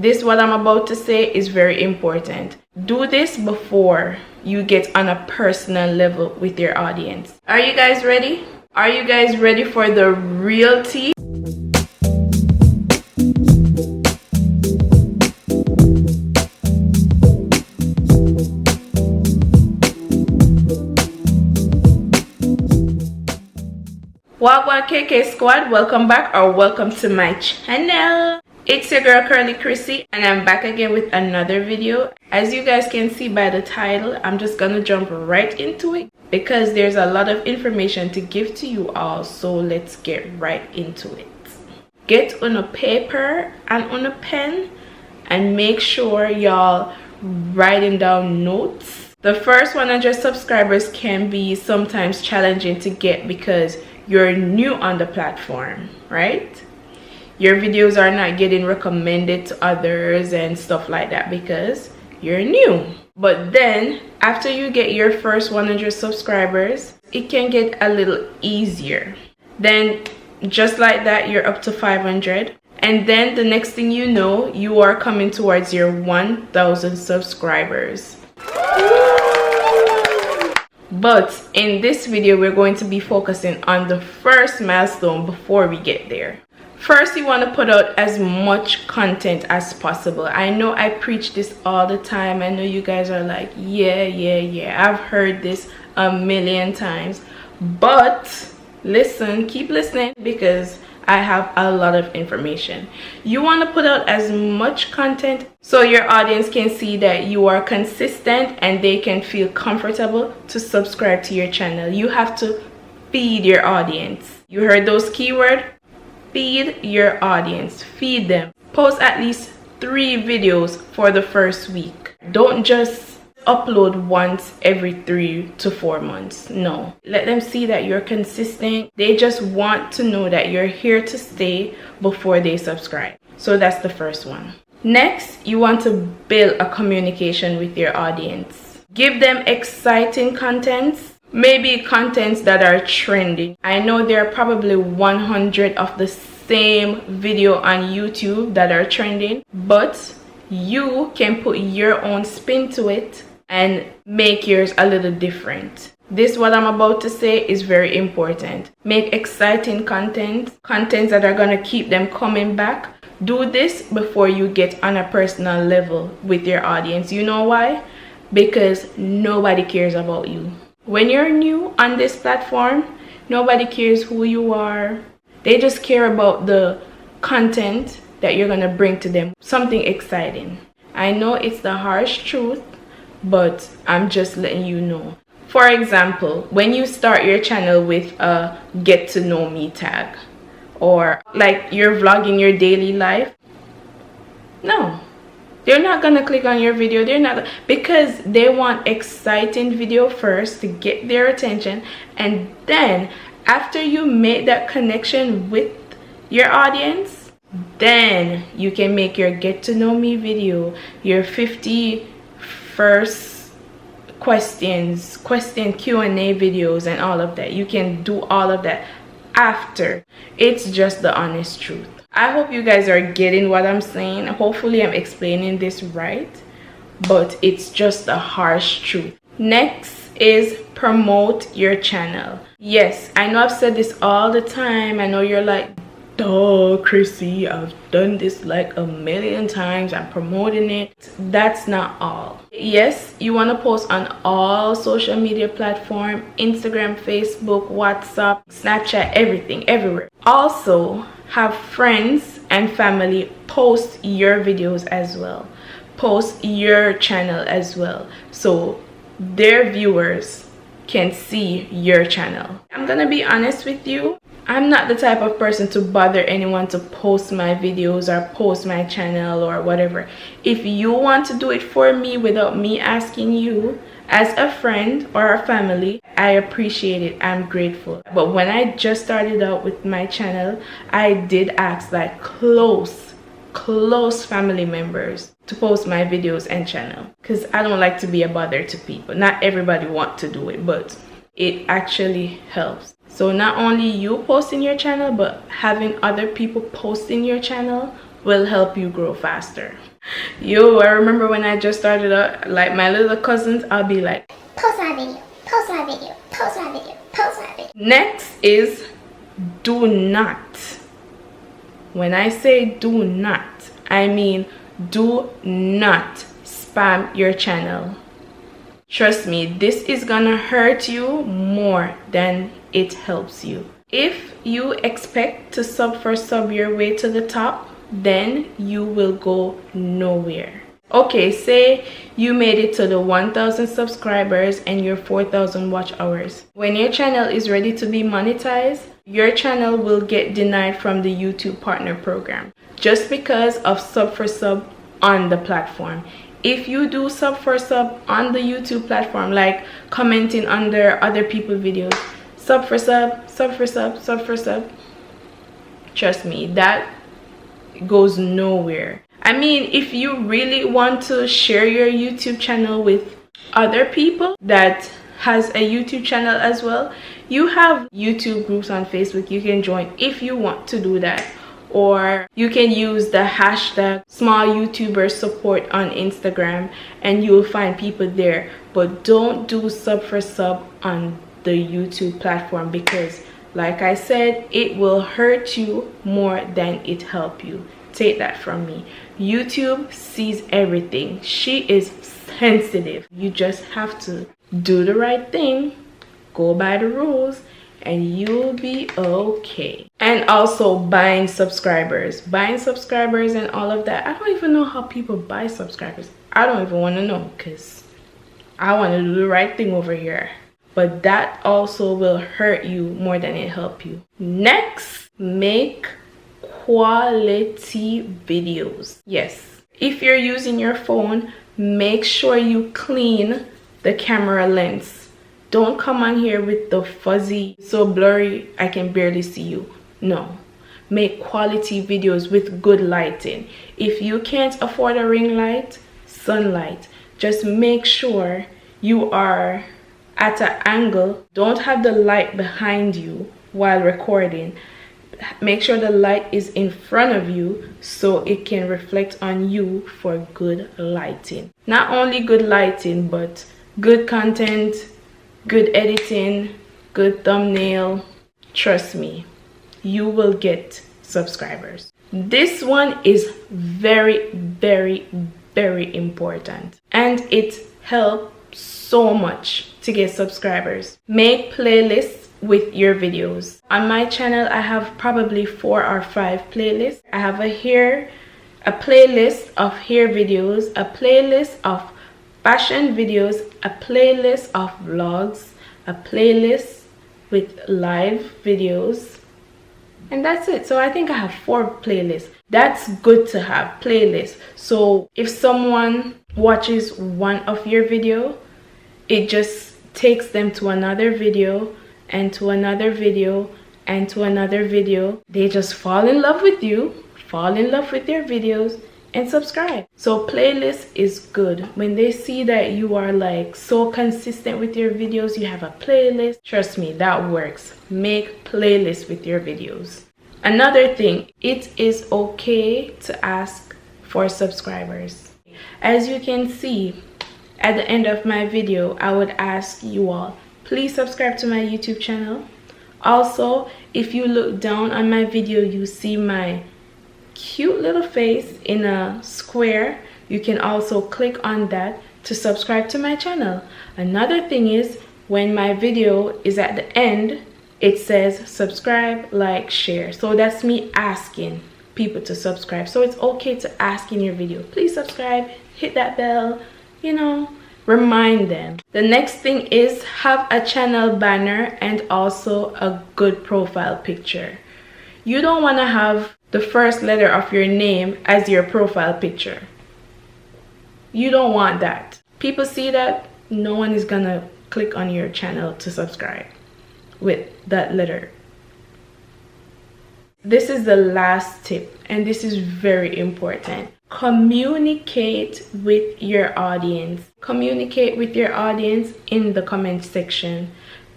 This what I'm about to say is very important. Do this before you get on a personal level with your audience. Are you guys ready? Are you guys ready for the real tea? Wagwan KK squad, welcome back or welcome to my channel. It's your girl Kurly Krissy and I'm back again with another video. As you guys can see by the title, I'm just gonna jump right into it because there's a lot of information to give to you all, so let's get right into it. Get on a paper and on a pen and make sure y'all writing down notes. The first 100 subscribers can be sometimes challenging to get because you're new on the platform, right? Your videos are not getting recommended to others and stuff like that because you're new. But then after you get your first 100 subscribers, it can get a little easier. Then just like that, you're up to 500. And then the next thing you know, you are coming towards your 1,000 subscribers. But in this video, we're going to be focusing on the first milestone before we get there. First, you want to put out as much content as possible. I know I preach this all the time. I know you guys are like, yeah, I've heard this a million times. But listen, keep listening because I have a lot of information. You want to put out as much content so your audience can see that you are consistent and they can feel comfortable to subscribe to your channel. You have to feed your audience. You heard those keywords? Feed your audience. Feed them. Post at least 3 videos for the first week. Don't just upload once every 3 to 4 months. No, let them see that you're consistent. They just want to know that you're here to stay before they subscribe. So that's the first one. Next, you want to build a communication with your audience. Give them exciting contents, maybe contents that are trending. I know there are probably 100 of the same video on YouTube that are trending, but you can put your own spin to it and make yours a little different. This what I'm about to say is very important. Make exciting content that are going to keep them coming back. Do this before you get on a personal level with your audience. You know why? Because nobody cares about you. When you're new on this platform, nobody cares who you are. They just care about the content that you're going to bring to them. Something exciting. I know it's the harsh truth, but I'm just letting you know. For example, when you start your channel with a get to know me tag, or like you're vlogging your daily life, no, they're not gonna click on your video. They're not, because they want exciting video first to get their attention, and then after you make that connection with your audience, then you can make your get to know me video, your 50 first question Q&A videos and all of that. You can do all of that after. It's just the honest truth. I hope you guys are getting what I'm saying. Hopefully I'm explaining this right, but it's just the harsh truth. Next is promote your channel. Yes, I know I've said this all the time. I know you're like, duh, Krissy, I've done this like a million times. I'm promoting it. That's not all. Yes, you want to post on all social media platforms, Instagram, Facebook, WhatsApp, Snapchat, everything, everywhere. Also, have friends and family post your videos as well. Post your channel as well, so their viewers can see your channel. I'm gonna be honest with you. I'm not the type of person to bother anyone to post my videos or post my channel or whatever. If you want to do it for me without me asking you, as a friend or a family, I appreciate it. I'm grateful. But when I just started out with my channel, I did ask like close family members to post my videos and channel, because I don't like to be a bother to people. Not everybody want to do it, but it actually helps. So not only you posting your channel, but having other people posting your channel will help you grow faster. Yo, I remember when I just started out, like my little cousins, I'll be like, post my video, post my video, post my video, post my video. Next is do not. When I say do not, I mean do not spam your channel. Trust me, this is gonna hurt you more than it helps you. If you expect to sub for sub your way to the top, then you will go nowhere. Okay, say you made it to the 1,000 subscribers and your 4,000 watch hours. When your channel is ready to be monetized, your channel will get denied from the YouTube partner program just because of sub for sub on the platform. If you do sub for sub on the YouTube platform, like commenting under other people's videos, sub for sub, sub for sub, sub for sub, trust me, that goes nowhere. I mean, if you really want to share your YouTube channel with other people that has a YouTube channel as well, you have YouTube groups on Facebook you can join if you want to do that. Or you can use the hashtag small YouTuber support on Instagram and you will find people there. But don't do sub for sub on the YouTube platform because, like I said, it will hurt you more than it help you. Take that from me. YouTube sees everything. She is sensitive. You just have to do the right thing, go by the rules, and you'll be okay. And also buying subscribers and all of that. I don't even know how people buy subscribers. I don't even want to know because I want to do the right thing over here. But that also will hurt you more than it help you. Next, make quality videos. Yes, if you're using your phone, make sure you clean the camera lens. Don't come on here with the fuzzy, so blurry I can barely see you. No, make quality videos with good lighting. If you can't afford a ring light, sunlight, just make sure you are at an angle. Don't have the light behind you while recording. Make sure the light is in front of you so it can reflect on you for good lighting. Not only good lighting, but good content, good editing, good thumbnail. Trust me, you will get subscribers. This one is very, very, very important and it helps so much to get subscribers. Make playlists with your videos. On my channel, I have probably 4 or 5 playlists. I have a playlist of hair videos, a playlist of fashion videos, a playlist of vlogs, a playlist with live videos, and that's it. So I think I have 4 playlists. That's good to have playlists. So if someone watches one of your video, it just takes them to another video and to another video and to another video. They just fall in love with you, fall in love with your videos, and subscribe. So playlist is good. When they see that you are like so consistent with your videos, you have a playlist, trust me, that works. Make playlists with your videos. Another thing, it is okay to ask for subscribers. As you can see at the end of my video, I would ask you all, please subscribe to my YouTube channel. Also, if you look down on my video, you see my cute little face in a square. You can also click on that to subscribe to my channel. Another thing is, when my video is at the end, it says subscribe, like, share. So that's me asking people to subscribe. So it's okay to ask in your video, please subscribe, hit that bell, you know, remind them. The next thing is have a channel banner and also a good profile picture. You don't want to have the first letter of your name as your profile picture. You don't want that. People see that, no one is gonna click on your channel to subscribe with that letter. This is the last tip, and this is very important. Communicate with your audience. Communicate with your audience in the comment section.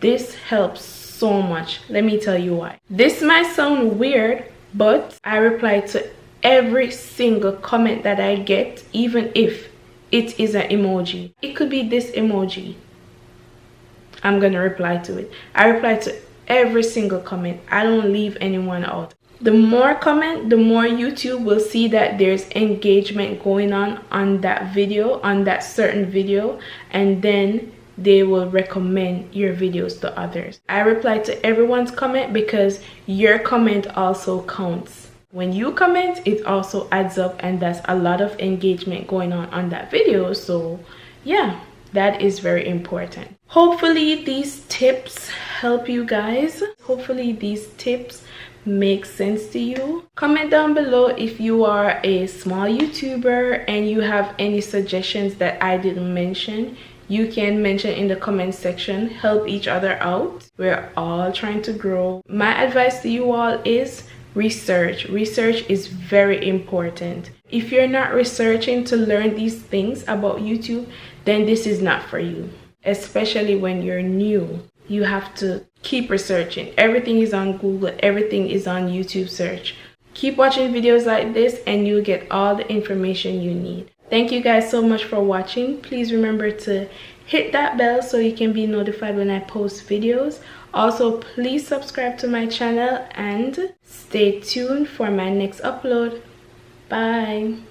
This helps so much. Let me tell you why. This might sound weird, but I reply to every single comment that I get, even if it is an emoji. It could be this emoji. I'm gonna reply to it. I reply to every single comment. I don't leave anyone out. The more comment, the more YouTube will see that there's engagement going on that video, on that certain video, and then they will recommend your videos to others. I reply to everyone's comment because your comment also counts. When you comment, it also adds up, and that's a lot of engagement going on that video. So yeah, that is very important. Hopefully these tips help you guys. Hopefully these tips make sense to you. Comment down below if you are a small YouTuber and you have any suggestions that I didn't mention. You can mention in the comment section. Help each other out. We're all trying to grow. My advice to you all is research. Research is very important. If you're not researching to learn these things about YouTube, then this is not for you. Especially when you're new. You have to keep researching. Everything is on Google. Everything is on YouTube search. Keep watching videos like this and you'll get all the information you need. Thank you guys so much for watching. Please remember to hit that bell so you can be notified when I post videos. Also, please subscribe to my channel and stay tuned for my next upload. Bye.